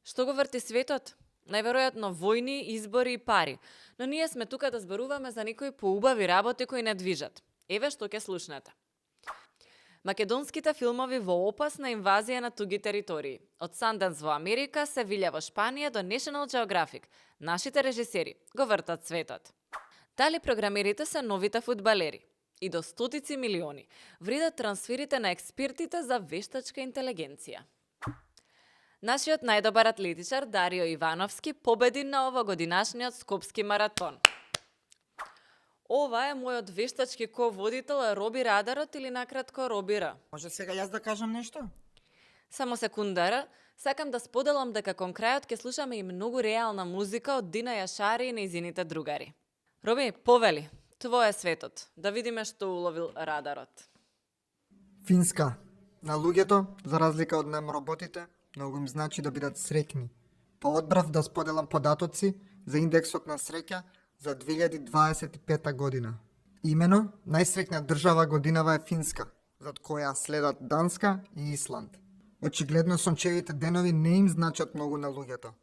Што го врти светот? Најверојатно војни, избори и пари. Но ние сме тука да зборуваме за некои поубави работи кои не движат. Еве што ќе слушнете. Македонските филмови во опасна инвазија на туги територии. Од Sundance во Америка, Севилја во Шпанија до National Geographic. Нашите режисери го вртат светот. Дали програмерите се новите фудбалери? И до стотици милиони вредат трансферите на експертите за вештачка интелигенција. Нашиот најдобар атлетичар Дарио Ивановски победи на овогодинашниот скопски маратон. Ова е мојот вештачки ко-водител Роби Радарот или накратко Робира. Може сега јас да кажам нешто? Само секундара, сакам да споделам дека кон крајот ќе слушаме и многу реална музика од Дина Јашари и нејзините другари. Роби, повели, твој е светот. Да видиме што уловил Радарот. Финска. На луѓето, за разлика од немроботите, многу им значи да бидат среќни. Одбрав да споделам податоци за индексот на среќа за 2025 година. Имено, најсреќна држава годинава е Финска, зад која следат Данска и Исланд. Очигледно сончевите денови не им значат многу на луѓето.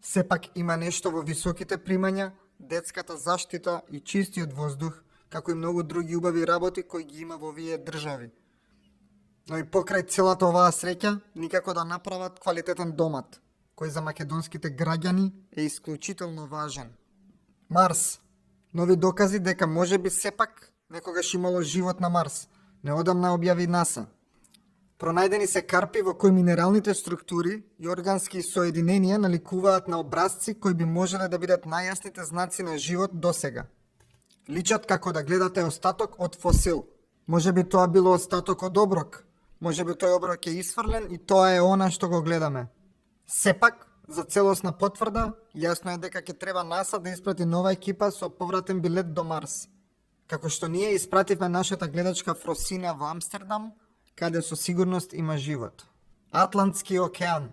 Сепак има нешто во високите примања, детската заштита и чистиот воздух, како и многу други убави работи кои ги има во овие држави. Но и покрај целата оваа среќа, никако да направат квалитетен домат, кој за македонските граѓани е исклучително важен. Марс. Нови докази дека можеби сепак некогаш имало живот на Марс. Неодамна објави НАСА. Пронајдени се карпи во кои минералните структури и органски соединенија наликуваат на образци кои би можеле да бидат најјасните знаци на живот досега. Личат како да гледате остаток од фосил. Можеби тоа било остаток од оброк. Можеби тој оброк е исфрлен и тоа е она што го гледаме. Сепак, за целосна потврда, јасно е дека ќе треба НАСА да испрати нова екипа со повратен билет до Марс. Како што ние испративме нашата гледачка Фросина во Амстердам, каде со сигурност има живот. Атлантски океан.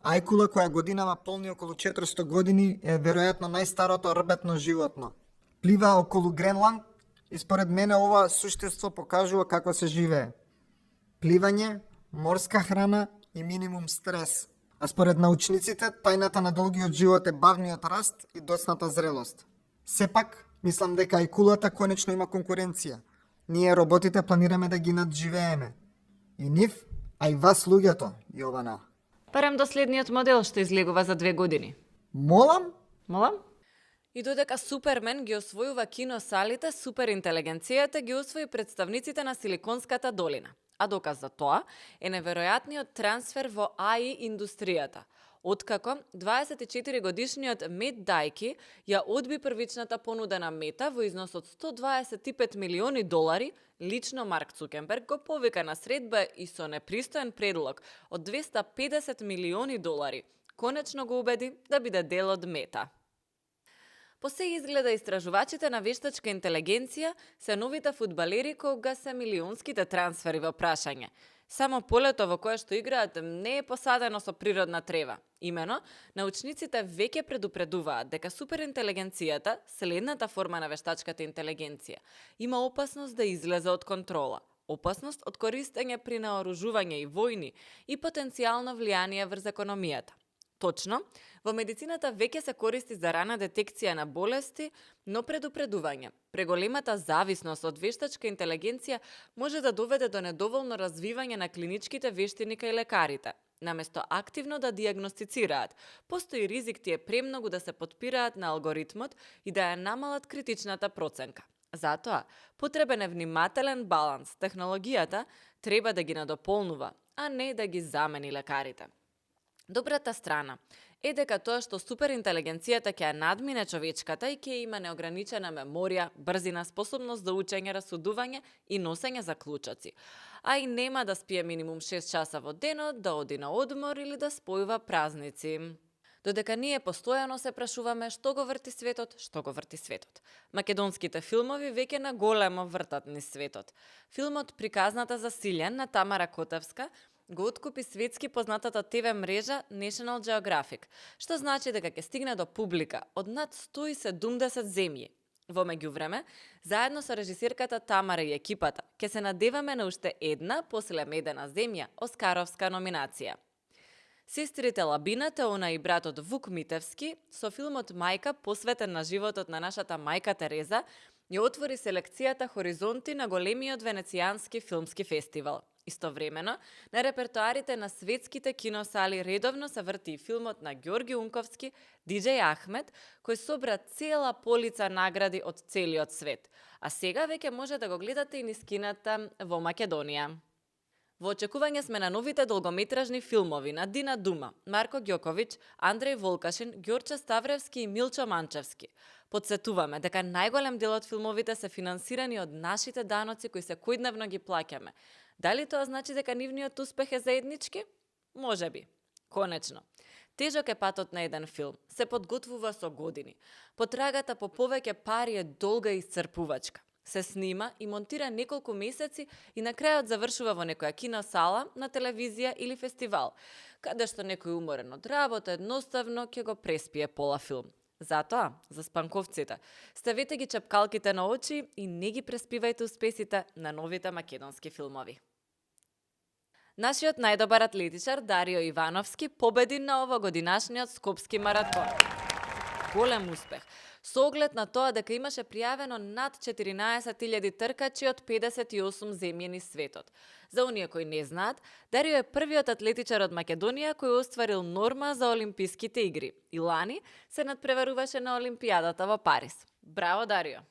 Ајкула која годинава полни околу 400 години е веројатно најстарото рбетно животно. Плива околу Гренланд и според мене ова суштество покажува како се живее. Пливање, морска храна и минимум стрес. А според научниците, тајната на долгиот живот е бавниот раст и доцната зрелост. Сепак, мислам дека ајкулата конечно има конкуренција. Ние роботите планираме да ги надживееме. И нив, а и вас луѓето, Јована. Барем до следниот модел што излегува за 2 години. Молам? Молам? И додека Супермен ги освојува киносалите, суперинтелигенцијата ги освои представниците на Силиконската долина. А доказ за тоа е неверојатниот трансфер во АИ индустријата. Откако 24-годишниот Мет Дајки ја одби првичната понуда на Мета во износ од $125 милиони, лично Марк Цукерберг го повика на средба и со непристоен предлог од $250 милиони, конечно го убеди да биде дел од Мета. По се изгледа истражувачите на вештачка интелигенција се новите фудбалери кога се милионските трансфери во прашање. Само полето во кое што играат не е посадено со природна трева. Имено, научниците веќе предупредуваат дека суперинтелигенцијата, следната форма на вештачката интелигенција, има опасност да излезе од контрола, опасност од користење при наоружување и војни и потенцијално влијание врз економијата. Точно, во медицината веќе се користи за рана детекција на болести, но предупредување. Преголемата зависност од вештачка интелигенција може да доведе до недоволно развивање на клиничките вештини кај лекарите. Наместо активно да диагностицираат, постои ризик тие премногу да се потпираат на алгоритмот и да ја намалат критичната проценка. Затоа, потребен е внимателен баланс. Технологијата треба да ги надополнува, а не да ги замени лекарите. Добрата страна е дека тоа што суперинтелигенцијата ќе ја надмине човечката и ќе има неограничена меморија, брзина, способност за учење, расудување и носење заклучоци. А и нема да спие минимум 6 часа во денот, да оди на одмор или да спојува празници. Додека ние постојано се прашуваме што го врти светот, што го врти светот. Македонските филмови веќе на големо вртат низ светот. Филмот Приказната за Силјан на Тамара Котевска го откупи светски познатата ТВ мрежа National Geographic, што значи дека ќе стигне до публика од над 170 земји. Во меѓувреме, заедно со режисерката Тамара и екипата, ќе се надеваме на уште една, после медена земја, оскаровска номинација. Сестрите Лабина, Теона и братот Вук Митевски со филмот Мајка, посветен на животот на нашата мајка Тереза, ја отвори селекцијата Хоризонти на големиот венецијански филмски фестивал. Истовремено, на репертоарите на светските киносали редовно се врти и филмот на Ѓорги Унковски, Диџеј Ахмет, кој собра цела полица награди од целиот свет. А сега веќе може да го гледате и низ кината во Македонија. Во очекување сме на новите долгометражни филмови на Дина Дума, Марко Ѓоковиќ, Андреј Волкашин, Ѓорче Ставревски и Милчо Манчевски. Подсетуваме дека најголем дел од филмовите се финансирани од нашите даноци кои секојдневно ги плаќаме. Дали тоа значи дека нивниот успех е заеднички? Може би. Конечно. Тежок е патот на еден филм. Се подготвува со години. Потрагата по повеќе пари е долга и исцрпувачка. Се снима и монтира неколку месеци и на крајот завршува во некоја киносала, на телевизија или фестивал, каде што некој уморен од работа едноставно ќе го преспие пола филм. Затоа, за спанковците, ставете ги чепкалките на очи и не ги преспивајте успесите на новите македонски филмови. Нашиот најдобар атлетичар Дарио Ивановски победи на овогодинашниот Скопски маратон. Голем успех, со оглед на тоа дека имаше пријавено над 14.000 тркачи од 58 земји низ светот. За оние кои не знаат, Дарио е првиот атлетичар од Македонија кој остварил норма за Олимписките игри и лани се надпреваруваше на Олимпијадата во Париз. Браво, Дарио!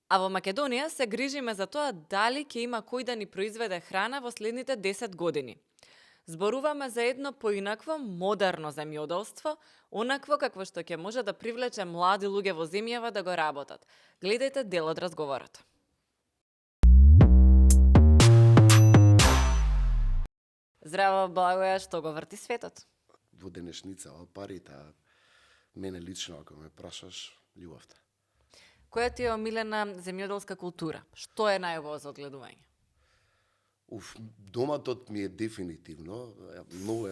А во Македонија се грижиме за тоа дали ќе има кој да ни произведе храна во следните 10 години. Зборуваме за едно поинакво, модерно земјоделство, онакво какво што ќе може да привлече млади луѓе во земјава да го работат. Гледајте дел од разговорот. Здраво, Благоја, што го врти светот? Во денешница, парите, мене лично, ако ме прашаш, љубовта. Која ти е омилена земјоделска култура? Што е најубаво за одгледување? Доматот ми е дефинитивно,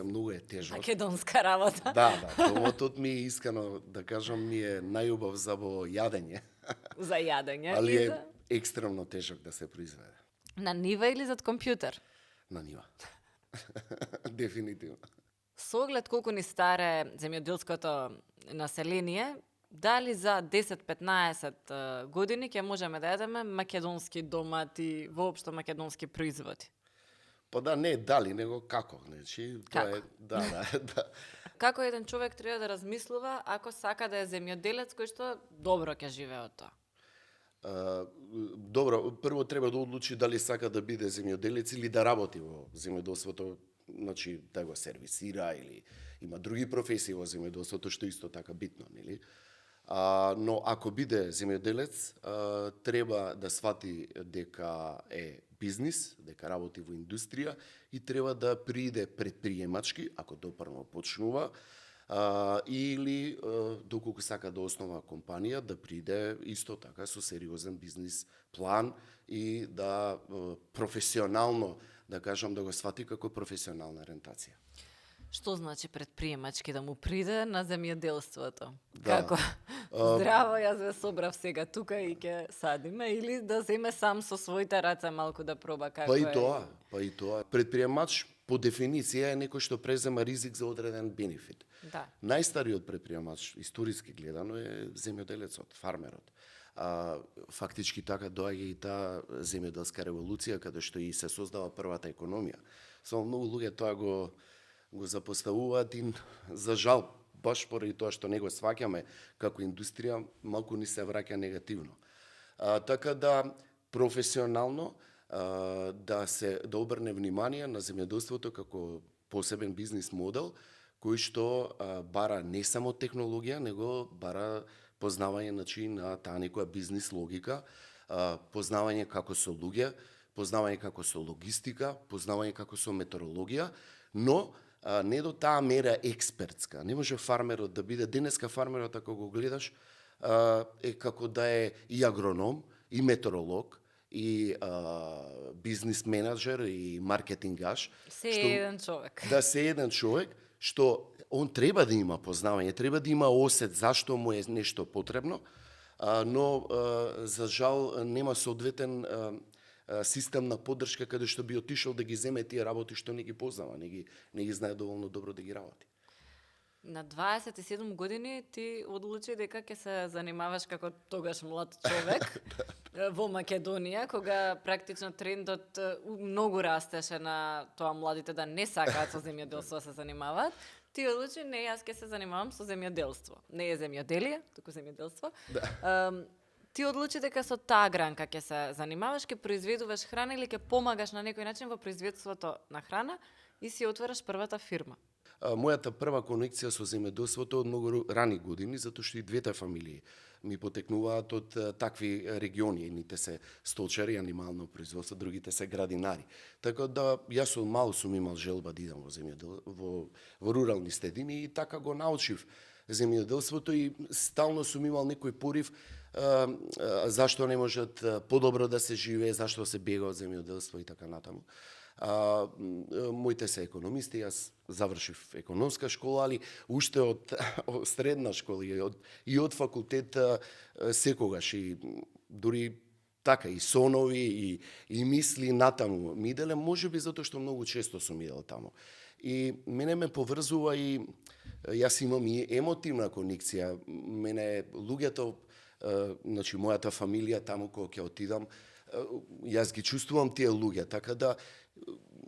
многу е тежок. Македонска работа. Да, доматот ми е искрено, да кажам, ми е најубав за во јадење. За јадење. Али е екстремно тежок да се произведе. На нива или зад компјутер? На нива. Дефинитивно. Со оглед колку ни старе земјоделското население, дали за 10-15 години ќе можеме да едеме македонски домати, воопшто македонски производи? Па да, не дали, него како, значи, тоа Како? е, да. Како еден човек треба да размислува ако сака да е земјоделец кој што добро ќе живее од тоа? Добро, прво треба да одлучи дали сака да биде земјоделец или да работи во земјоделството, значи да го сервисира или има други професии во земјоделството што исто така битно, нели? Но ако биде земјоделец, треба да свати дека е бизнис, дека работи во индустрија и треба да приде предприемачки, ако допрно почнува, или доколку сака да основа компанија, да приде исто така со сериозен бизнис план и да професионално, да кажам, да го свати како професионална ориентација. Што значи предприемачки да му приде на земјоделството? Да. Како? Здраво, јас ве собрав сега тука и ќе садиме, или да земе сам со своите раце малку да проба како Па е? и тоа. Предприемач по дефиниција е некој што презема ризик за одреден бенефит. Да. Најстариот предприемач, историски гледано, е земјоделецот, фармерот. Фактички така доаѓа и таа земјоделска револуција, каде што и се создава првата економија. Само многу луѓе тоа го запоставуваат и, за жал, баш поради тоа што не го сваќаме како индустрија, малку ни се враќа негативно. Така да, професионално, да обрне внимание на земјоделството како посебен бизнис модел, кој што бара не само технологија, него бара познавање на таа некоја бизнис логика, познавање како со луѓе, познавање како со логистика, познавање како со метеорологија, но не до таа мера експертска. Не може фармерот да биде, денеска фармерот, ако го гледаш, е како да е и агроном, и метеоролог, и бизнис менеджер, и маркетингаш. Се еден човек. Да, се еден човек, што он треба да има познавање, треба да има осет зашто му е нешто потребно, но за жал нема соодветен систем на поддршка каде што би отишол да ги земе тие работи што не ги познава, не ги знае доволно добро да ги работи. На 27 години ти одлучи дека ќе се занимаваш како тогаш млад човек во Македонија, кога практично трендот многу растеше на тоа младите да не сакаат со земјоделство да се занимаваат. Ти одлучи, не, јас ќе се занимавам со земјоделство. Не е земјоделие, туку земјоделство. Ти одлучи дека со таа гранка ќе се занимаваш, ќе произведуваш храна или ќе помагаш на некој начин во производството на храна и си отвараш првата фирма. Мојата прва конекција со земјоделството од многу рани години, затоа што и двете фамилии ми потекнуваат од такви региони. Едните се столчари, анимално производство, другите се градинари. Така да јас од мал сум имал желба да идам во рурални средини и така го научив земјоделството и стално сум имал некој порив зашто не можат подобро да се живее, зашто се бега од земјоделство и така натаму. Моите се економисти, јас завршив економска школа, али уште од средна школа и од факултет секогаш и дури така и сонови и мисли натаму ми иделе, можеби затоа што многу често сум идел таму. И мене ме поврзува и јас имам и емотивна конекција. Мене луѓето, значи мојата фамилија таму кога ќе отидам, јас ги чувствувам тие луѓе, така да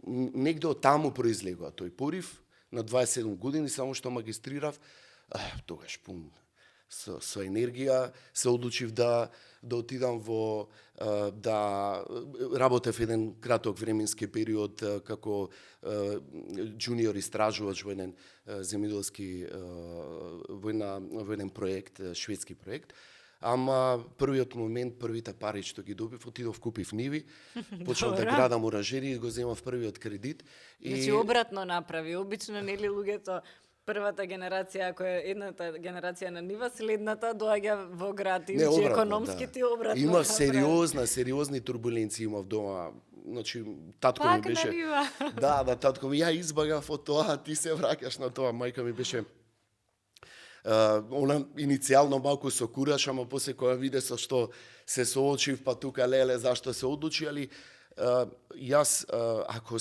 негде од таму произлегува тој порив. На 27 години, само што магистрирав, тогаш пун со енергија се одлучив да отидам да работев еден краток временски период како джуниор истражувач во еден земјоделски во еден проект, шведски проект. Ама првиот момент, првите пари што ги добив, отидов, купив ниви, почнав да градам оранжери и го земав првиот кредит. Значи обратно направи. Обично нели луѓето првата генерација, ако е едната генерација на нива, следната доаѓа во град и учи економски, ти обратно. Има сериозни турбуленции имав дома. Значи татко ми беше. Пак на нива. Да, татко ми, ја избагав од тоа, ти се враќаш на тоа. Мајка ми беше она иницијално малку со кураж, ама после кога виде со што се соочив, па тука леле зашто се одлучи, али јас ако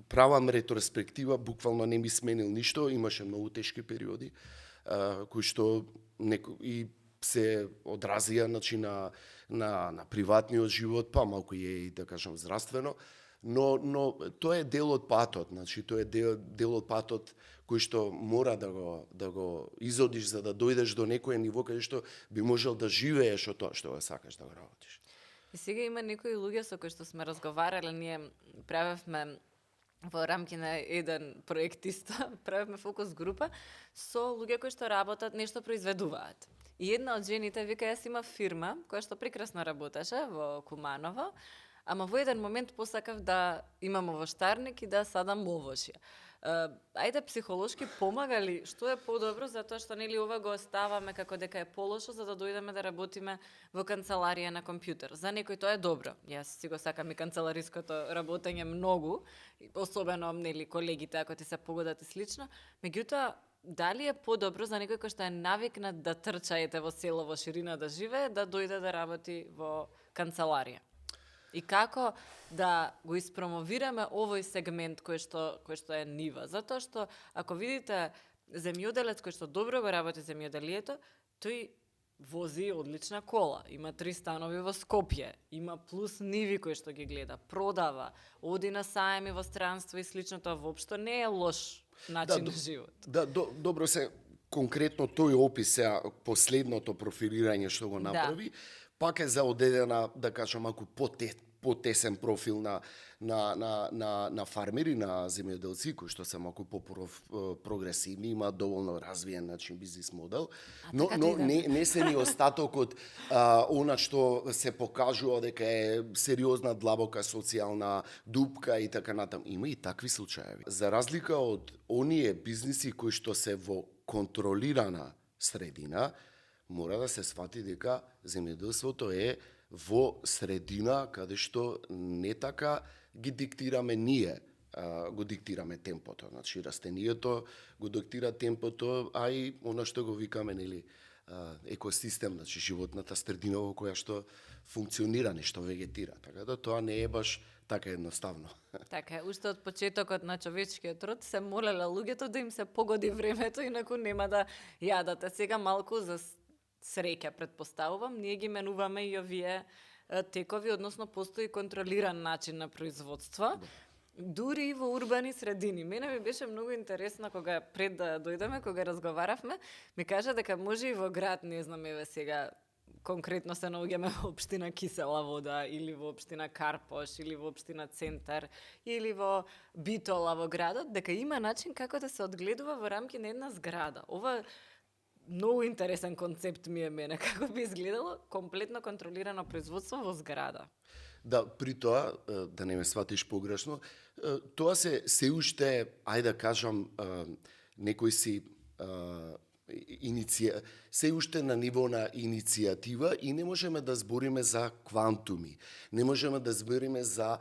правам ретроспектива, буквално не ми сменил ништо, имаше многу тешки периоди кои што и се одразија, значи, на приватниот живот, па малку е и да кажам здравствено, но тоа е дел од патот, значи тоа е дел од патот кој што мора да го изодиш за да дојдеш до некој ниво каде што би можел да живееш од тоа што го сакаш да го работиш. И сега има некои луѓе со кои што сме разговарале, ние правевме во рамки на еден проект исто, правевме фокус група со луѓе кои што работат, нешто произведуваат. И една од жените вика, јас имав фирма која што прекрасно работеше во Куманово, ама во еден момент посакав да имам овоштарник и да садам овошје. Ајде психолошки помага ли, што е подобро, затоа што нели ова го оставаме како дека е полошо за да дојдеме да работиме во канцеларија на компјутер. За некој тоа е добро. Јас си го сакам и канцелариското работење многу, особено нели колегите ако ти се погодат и слично. Меѓутоа, дали е подобро за некој кој што е навикнат да трча ете во село, во ширина да живее, да дојде да работи во канцеларија? И како да го испромовираме овој сегмент кој што е нива? Затоа што ако видите земјоделец кој што добро го работи земјоделието, тој вози одлична кола, има 3 станови во Скопје, има плюс ниви кои што ги гледа, продава, оди на саеми во странство и слично, тоа воопшто не е лош начин на живот. Да, добро се конкретно тој опис сега последното профилирање што го направи, пак е за одедена, да кажам, ако потесен профил на фармери, на земјоделци, кои што се малку прогресивни, има доволно развиен начин бизнис модел, но не се ни остатокот она што се покажува дека е сериозна, длабока социјална дупка и така натаму. Има и такви случаи. За разлика од оние бизниси кои што се во контролирана средина, мора да се свати дека земјоделството е во средина каде што не така ги диктираме ние, го диктираме темпото. Значи растението го диктира темпото, а и она што го викаме нели екосистем, значи животната средина во која што функционира, нешто вегетира. Така да тоа не е баш така едноставно. Така е, уште од почетокот на човечкиот род се молеле луѓето да им се погоди времето, инаку нема да јадат. Сега малку за среќа, предпоставувам, ние ги менуваме и овие текови, односно постои контролиран начин на производство. Дури и во урбани средини. Мене ми беше многу интересно кога пред да дојдеме, кога разговаравме, ми кажа дека може и во град, не знам, еве сега конкретно се наоѓаме во општина Кисела Вода или во општина Карпош или во општина Центар или во Битола во градот, дека има начин како да се одгледува во рамки на една зграда. Ова многу интересен концепт ми е мене, како би изгледало комплетно контролирано производство во зграда. Да, при тоа, да не ме сватиш погрешно, тоа се уште, ајде да кажам, некој си се уште на ниво на иницијатива и не можеме да збориме за квантуми. Не можеме да збориме за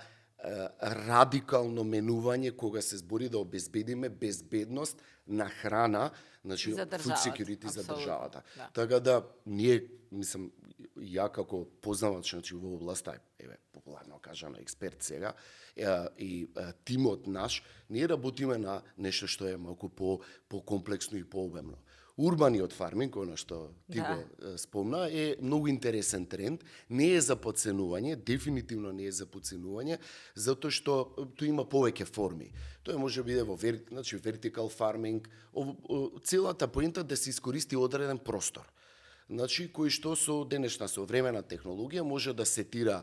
радикално менување кога се збори да обезбедиме безбедност на храна, значи food security за државата. Да. Така да ние, мислам, ја како познавач, значи во областа, еве популарно кажано експерт сега, и тимот наш, ние работиме на нешто што е малку по-комплексно и пообемно. Урбаниот фарминг, оно што ти го спомна, е многу интересен тренд. Не е за подценување, дефинитивно не е за подценување, затоа што тоа има повеќе форми. Тоа може биде во vertical farming, целата поента да се искористи одреден простор. Значи, кој што со денешна современа технологија може да сетира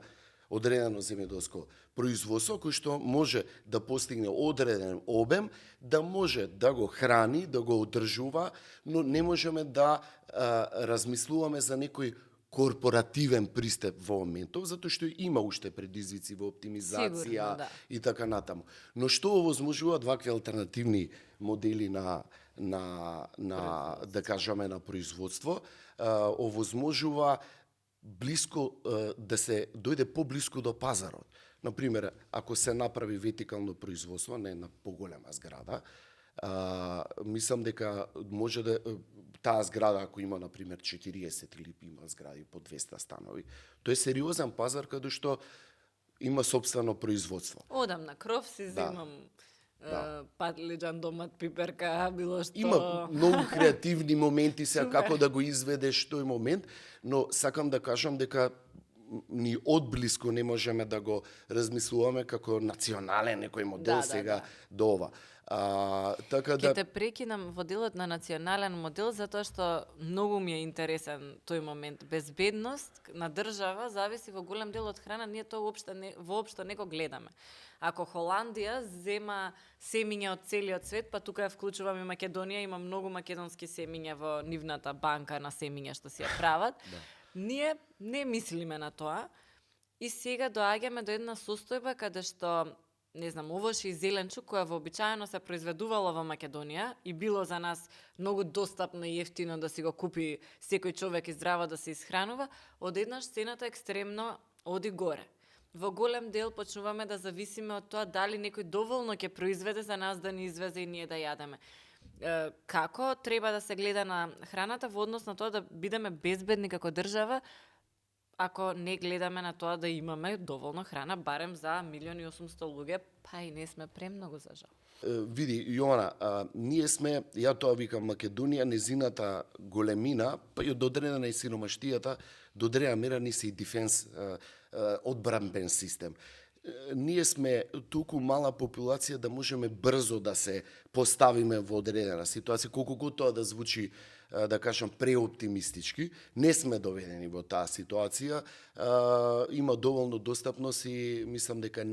одредено земјоделско производство, кој што може да постигне одреден обем, да може да го храни, да го одржува, но не можеме да размислуваме за некој корпоративен пристап во моментов, затоа што има уште предизвици во оптимизација. Сигурно, да. И така натаму. Но што овозможуваат вакви алтернативни модели на да кажеме на производство, овозможува блиско да се дојде поблиску до пазарот. Например, ако се направи вертикално производство на една поголема зграда, мислам дека може да таа зграда, ако има например 40 или има згради по 200 станови, тоа е сериозен пазар каде што има сопствено производство. Одам на кров, си земам патлиџан, домат, пиперка, било што. Има многу креативни моменти сега како да го изведеш тој момент, но сакам да кажам дека ни одблиску не можеме да го размислуваме како национален некој модел сега до ова. Така да... Ке те прекинам во делот на национален модел, затоа што многу ми е интересен тој момент. Безбедност на држава зависи во голем дел од храна, ние тоа воопшто не го гледаме. Ако Холандија зема семиња од целиот свет, па тука ја вклучувам и Македонија, има многу македонски семиња во нивната банка на семиња што си ја прават. Ние не мислиме на тоа и сега доаѓаме до една состојба каде што, не знам, овош и зеленчук која вообичаено се произведувало во Македонија и било за нас многу достапно и ефтино да си го купи секој човек и здраво да се исхранува, одеднаш цената екстремно оди горе. Во голем дел почнуваме да зависиме од тоа дали некој доволно ќе произведе за нас да ни извезе и ние да јадеме. Како треба да се гледа на храната во однос на тоа да бидеме безбедни како држава, ако не гледаме на тоа да имаме доволно храна барем за 1.800.000 луѓе, па и не сме премногу за жал. Види, Јована, ние сме, ја тоа викам, Македонија, незината големина, па и од одредена и сиромаштијата, до одредена мера ни се и дефенс, одбранбен систем. Ние сме толку мала популација да можеме брзо да се поставиме во одредена ситуација, колку го тоа да звучи, да кажам, преоптимистички. Не сме доведени во таа ситуација. Има доволно достапност и мислам дека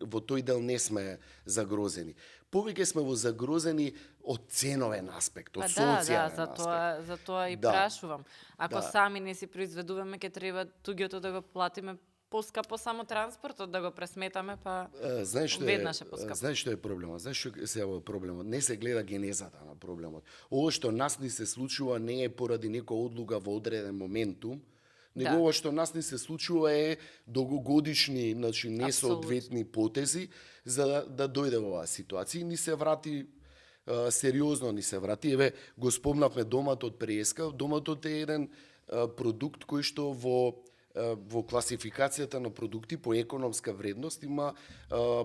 во тој дел не сме загрозени. Повеќе сме во загрозени од ценовен аспект, од социјален аспект. За тоа и прашувам. Ако сами не си произведуваме, ќе треба туѓото да го платиме поскапо, само транспортот да го пресметаме, па веднаш е поскапо. Знаеш што е проблемот? Знаеш што се е проблемот? Не се гледа генезата на проблемот. Ово што нас ни се случува не е поради некоја одлука во одреден моментум, него ова што нас ни се случува е долгогодишни, значи несоодветни потези за да дојде во оваа ситуација. Ни се врати сериозно ни се врати. Еве, го спомнавме доматот преска. Доматот е еден продукт кој што во класификацијата на продукти по економска вредност има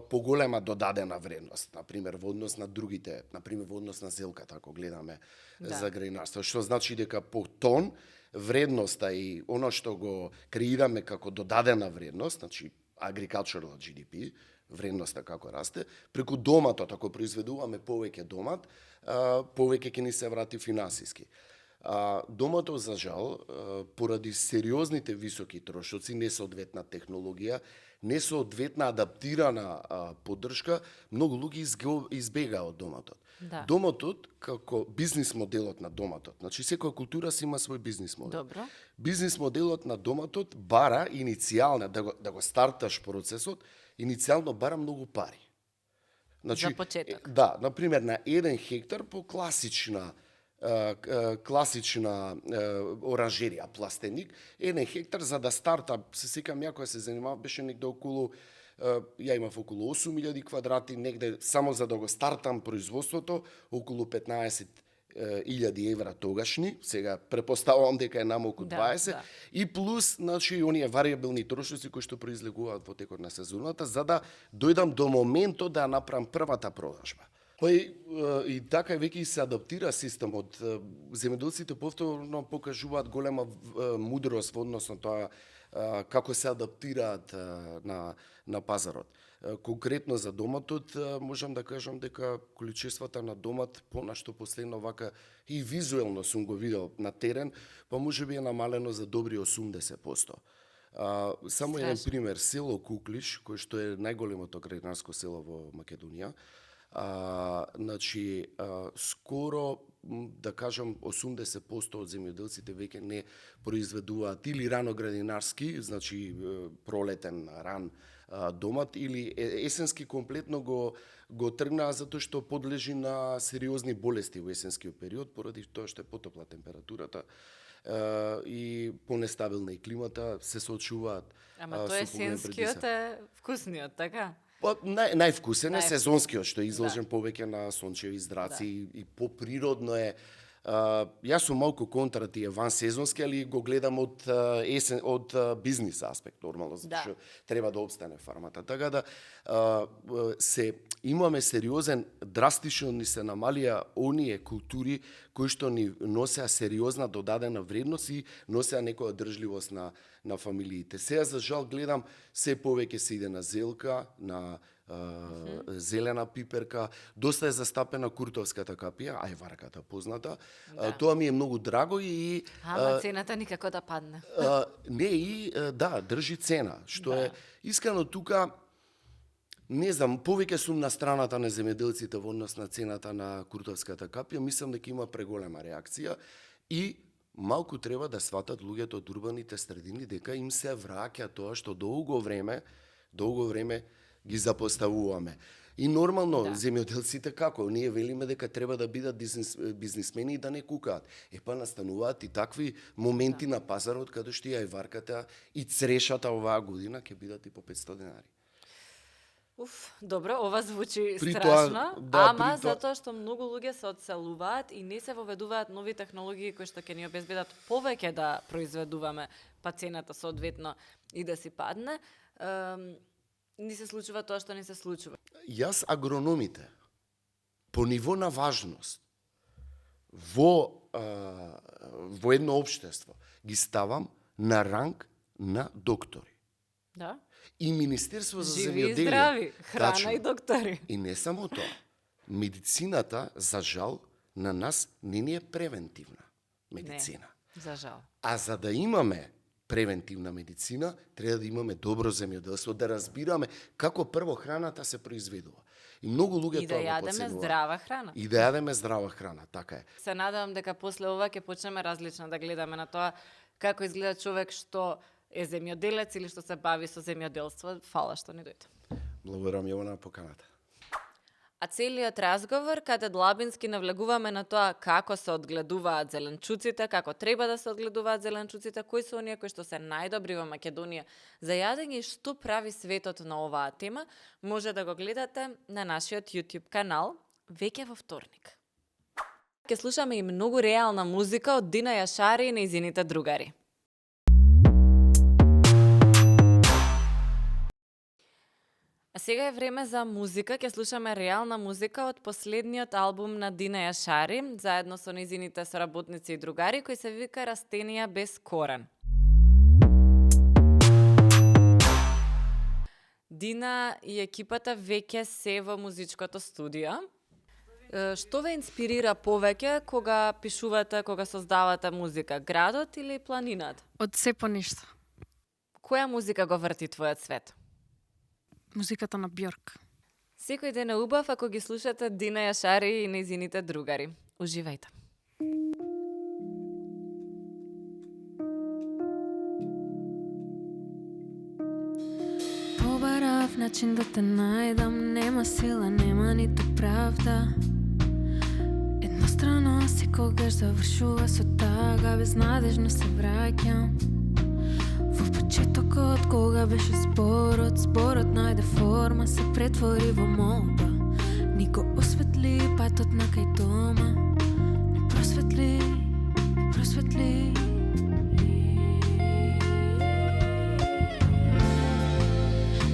поголема додадена вредност, например во однос на другите, например во однос на зелката, ако гледаме за граинарство, што значи дека по тон вредноста и оно што го креираме како додадена вредност, значи agricultural GDP, вредноста како расте, преку доматот, ако произведуваме повеќе домат, повеќе ќе ни се врати финансиски. Доматот, за жал, поради сериозните високи трошоци, несоодветна технологија, несоодветна адаптирана поддршка, многу луѓе избегаа од доматот. Да. Доматот, како бизнис моделот на доматот, значи секоја култура си има свој бизнис модел. Добро. Бизнис моделот на доматот бара иницијално, да го старташ процесот, иницијално бара многу пари. Значи, За почеток. Да, например, на 1 хектар по класична оранжерија, пластеник, 1 хектар за да старта, се секам ја која се занимава, беше негде околу, ја имав околу 8.000 квадрати, негде само за да го стартам производството, околу 15.000 евра тогашни, сега препоставувам дека е намалку 20, да. и плюс, значи, оние вариабилни трошоци кои што произлегуваат во текот на сезоната, за да дојдам до моментот да ја направам првата продажба. И така веќе се адаптира системот. Земјоделците повторно покажуваат голема мудрост во однос на тоа како се адаптираат на пазарот. Конкретно за доматот, можам да кажам дека количествата на домат, понашто последно вака и визуелно сум го видел на терен, па можеби е намалено за добри 80%. Само еден пример, село Куклиш, кој што е најголемото граинарско село во Македонија, значи, скоро, да кажам, 80% од земјоделците веќе не произведуваат или раноградинарски, значи пролетен ран домат, или есенски комплетно го тргнаа затоа што подлежи на сериозни болести во есенскиот период, поради тоа што е потопла температурата и понестабилна и климата, се соочуваат. Ама тоа есенскиот е вкусниот, така? Највкусен е сезонскиот, што е изложен повеќе на сончеви здраци и поприродно е. Јас сум малку контра тие вансезонски, али го гледам од бизнис аспект, нормално, затоа што треба да обстане фармата. Така да имаме сериозен, драстично ни се намалија оние култури кои што ни носеа сериозна додадена вредност и носеа некоја држливост на фамилиите. Сега, за жал, гледам се повеќе се иде на зелка, на зелена пиперка, доста е застапена куртовската капија, ајварката позната. Тоа ми е многу драго и Ама цената никако да падне. Не, и држи цена, што е искрено тука. Не знам, повеќе сум на страната на земјоделците во однос на цената на куртовската капија, мислам дека има преголема реакција и малку треба да сватат луѓето од урбаните средини дека им се враќа тоа што долго време ги запоставуваме. И нормално, земјоделците како? Ние велиме дека треба да бидат бизнисмени и да не кукаат. Епа настануваат и такви моменти на пазарот каде што и ајварката и црешата оваа година ќе бидат и по 500 денари. Добро, ова звучи При страшно, тоа, ама затоа што многу луѓе се одселуваат и не се воведуваат нови технологии кои што ќе ни обезбедат повеќе да произведуваме, па цената соодветно и да си падне. Ни се случува тоа што ни се случува. Јас агрономите по ниво на важност во едно општество ги ставам на ранг на доктори. Да? И Министерство за Живи и земјоделие. здрави, храна Тачно. и доктори. И не само тоа. Медицината, за жал, на нас не ни е превентивна медицина. Не, за жал. А за да имаме превентивна медицина, треба да имаме добро земјоделство, да разбираме како прво храната се произведува. И многу луѓе И да тоа го јадеме потценуваат. здрава храна. И да јадеме здрава храна, така е. Се надевам дека после ова ќе почнеме различно да гледаме на тоа како изгледа човек што е земјоделец или што се бави со земјоделство. Фала што ни дојде. Благодарам ја на поканата. А целиот разговор, каде длабински навлегуваме на тоа како се одгледуваат зеленчуците, како треба да се одгледуваат зеленчуците, кои се оние кои што се најдобри во Македонија за јадење и што прави светот на оваа тема, може да го гледате на нашиот YouTube канал веќе во вторник. Ке слушаме и многу реална музика од Дина Јашари и нејзините другари. А сега е време за музика. Ке слушаме реална музика од последниот албум на Дина Јашари, заедно со нејзините соработници и другари, кој се вика Растенија без корен. Дина и екипата веќе се во музичкото студио. Што ве инспирира повеќе кога пишувате, кога создавате музика? Градот или планината? Од се по ништо. Која музика го врти твојот свет? Музиката на Бјорк. Секој ден е убав ако ги слушате Дина Јашари и нејзините другари. Уживајте. Побарав начин да те најдам, нема сила, нема ниту правда. Еднострано секогаш завршува со тага, безнадежно се враќам. Во почетокот кога беше зборот најде форма, се претвори во молба. Нико осветли патот на кај дома, не просветли.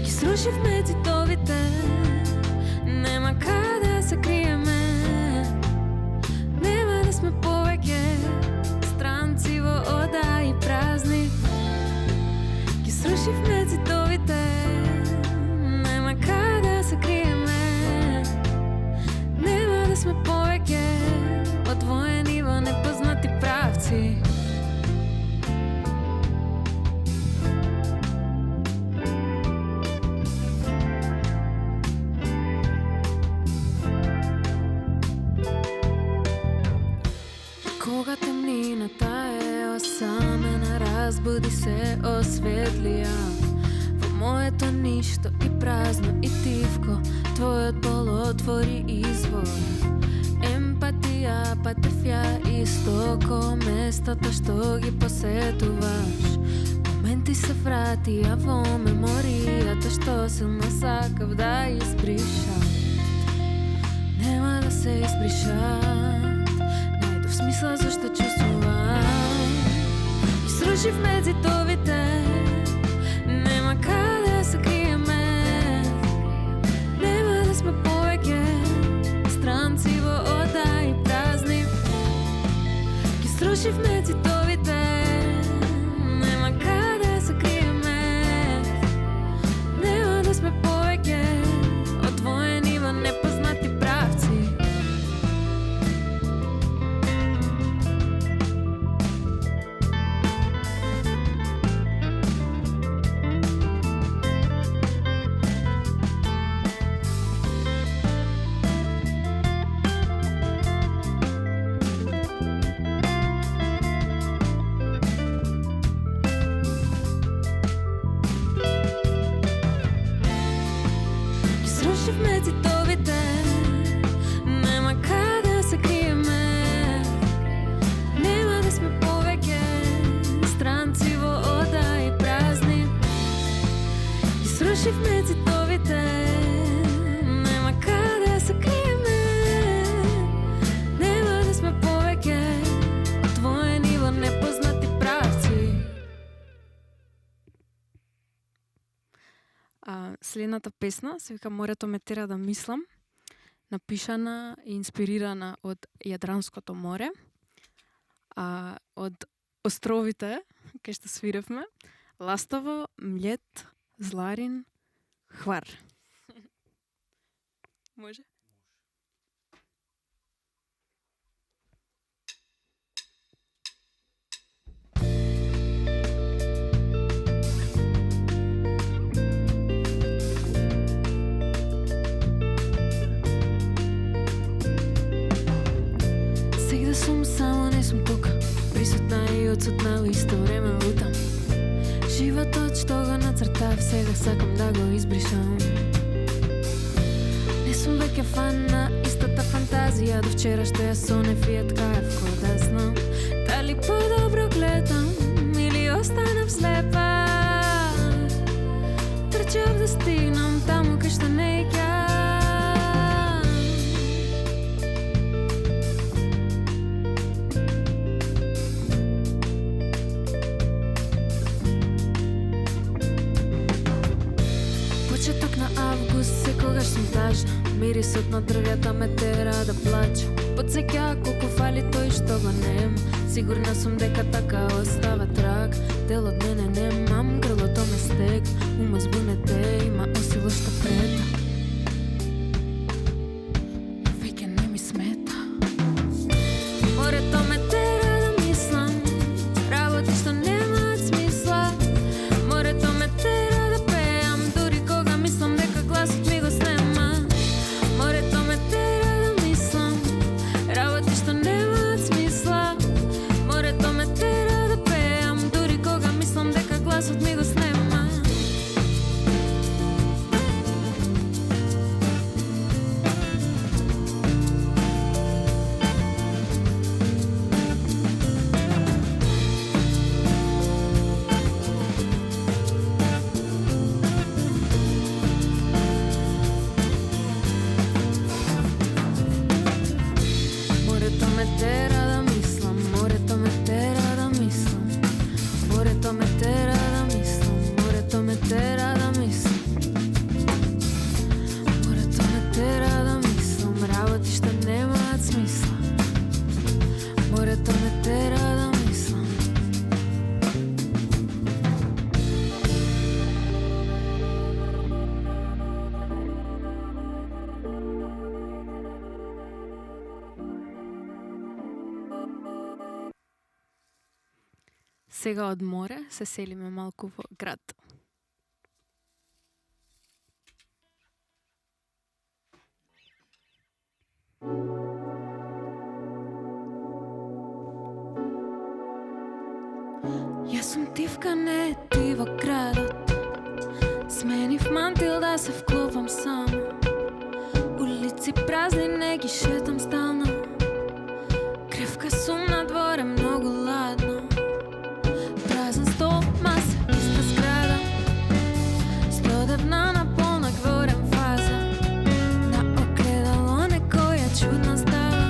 Ги срушивме цитовите, нема каде се криеме, нема да сме повеќе странци во ода и празни. Ги срушивме цитовите, нема каде се криеме, нема да сме повеќе одвоени во непознати правци. Кога темнината е осамена, разбуди се осветлија. Во моето ништо и празно и тивко, твојот бол отвори извор. Емпатија, патефја, истоко, местата што ги посетуваш. Моменти се вратија во меморијата што силно сакав да избришат. Нема да се избришат. Смисла зашто чувствувам. И срушивме цитовите, нема каде се криеме, нема да сме повеќе странци во ода и празни. Ги срушивме цитовите, нема каде се криеме, нема да сме повеќе одвоени во непознати правци. Срушивме цитовите, нема каде се криеме, нема да сме повеќе странци во ода и празни. Ги срушивме цитовите, нема каде се криеме, нема да сме повеќе одвоени во непознати правци. Следната песна се вика Морето ме тера да мислам, напишана и инспирирана од Јадранското море, од островите кај што свиревме, Ластово, Млет, Зларин, Хвар. Може? Сум само не сум тука, присутна и отсутна во исто време лутам. Животот што го нацртав, сега сакам да го избришам. Не сум веќе фан на истата фантазија, до вчера што ја сонев и откаев ко да знам. Дали подобро гледам или останав слепа. Трчав да стигнам таму кај што не ќе. нежна, мирисот на дрвјата ме тера да плачам. Потсеќа колку фали тој што го нема. Сигурна сум дека така остава трак. Дел од мене немам, грлото ме стек. Ума збунете, има осило што прета. Веќе не ми смета. Морето ме тера да мислам, работи што немаат смисла. Морето ме тера да пеам, дури кога мислам дека гласот ми го снема. Морето ме тера да мислам, работи што немаат смисла. Морето ме тера да пеам, дури кога мислам дека гласот ми го снема. Морето ме тера да мислам, морето ме тера да мислам. Морето ме тера да мислам, морето ме тера да мислам. Морето ме тера да мислам, работи што немаат смисла. Морето ме тера да мислам. Сега од море се селиме малку во град. Јас сум тивка, не ти во градот. Сменив мантил да се вклопам сама. Улици празни, не ги шетам стално. Кревка сум на дворе, многу ладно. Празен стол, маса, иста зграда. Стодевна на полна гворен фаза. На огледало некоја чудна става.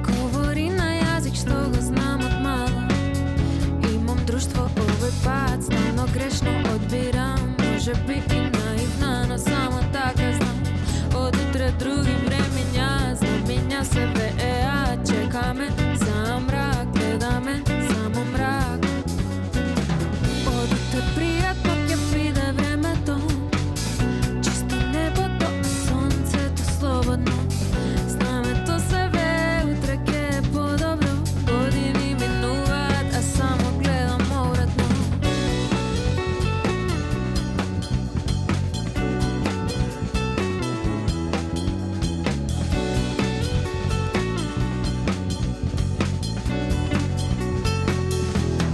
Говори на јазик што го знам од мала. Имам друштво овој пат, стално грешно одбирам. Може би и наивна, но само така знам. Од утре други времења, знамења се веа. Чекаме за мрак, гледаме само мрак. Од утре пријатно ќе биде времето, чисто небото, сонцето слободно. Знамето се вее, утре ќе е подобро. Години минуваат, а само гледам обратно.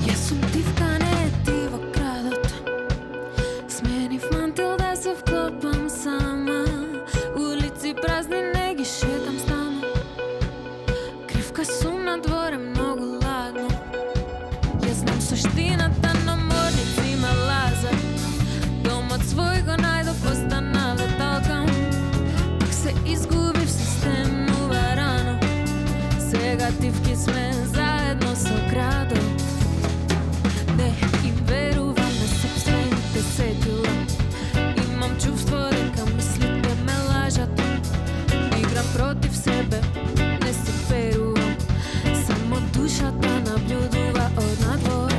Јас сум тивка, не ти во градот. Сменив мантил да се вклопам сама. Улици празни, не ги шетам стално. Кривка сум на дворе, многу ладно. Јас знам суштината, но морници ме лазат. Домот свој го најдов, останав да толкам. Пак се изгубив, се стемнува рано. Сега тивки сме заедно со градот. Не им верувам на собствените сетила. Имам чувство дека мислите ме лажат. Играм против себе, не се верувам. Само душата наблюдува од надвор.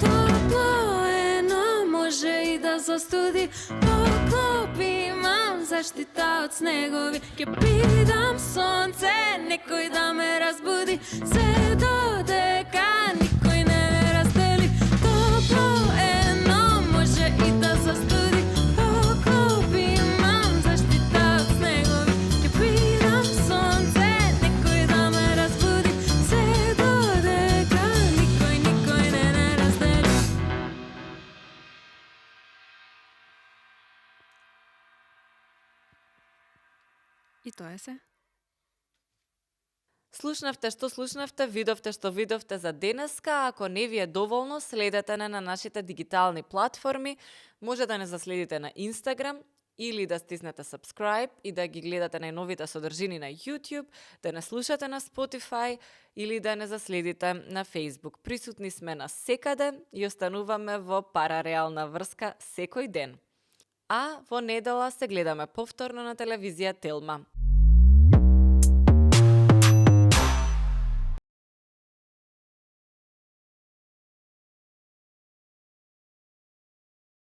Топло е, но може и да застуди. Поклоп имам заштита од снегови. Ке бидам сонце, некој да ме разбуди. Се додека никој не ме раздели. Топло е, но може и да застуди. Поклоп имам заштита од снегови. Ке бидам сонце, некој да ме разбуди. Се додека никој не раздели. И тоа е се. Слушнавте што слушнавте, видовте што видовте за денеска. Ако не ви е доволно, следете на нашите дигитални платформи. Може да не заследите на Instagram или да стиснете subscribe и да ги гледате најновите содржини на YouTube, да не слушате на Spotify или да не заследите на Facebook. Присутни сме на секаде и остануваме во парареална врска секој ден. А во недела се гледаме повторно на телевизија Телма.